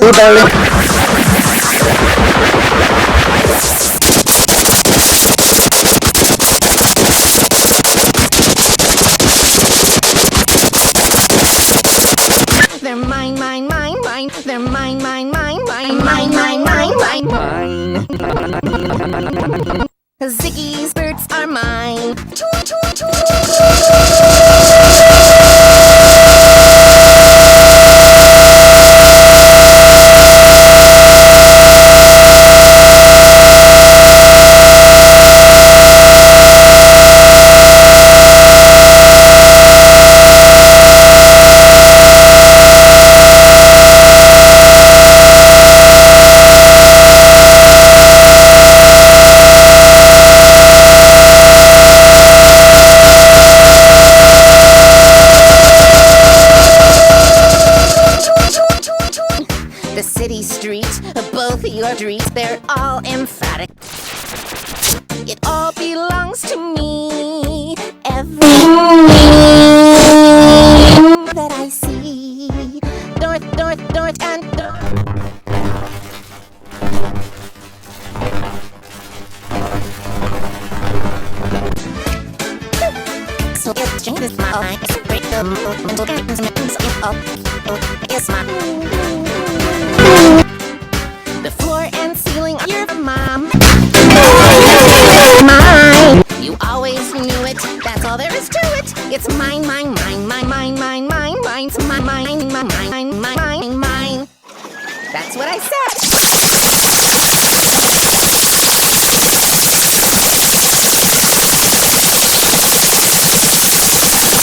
Oh, darling. They're mine, mine, mine, mine. They're mine, mine, mine, mine, mine, mine, mine, mine, mine. Ziggy's birds are mine. The city streets, both your streets, they're all emphatic. It all belongs to me. Everything that I see, north, north, north, and north. So it changes my mind. It's a break the mental games. It's my. The floor and ceiling are your mom. Mine. You always knew it. That's all there is to it. It's mine, mine, mine, mine, mine, mine, mine, mine, mine, mine, mine, mine, mine, mine. That's what I said.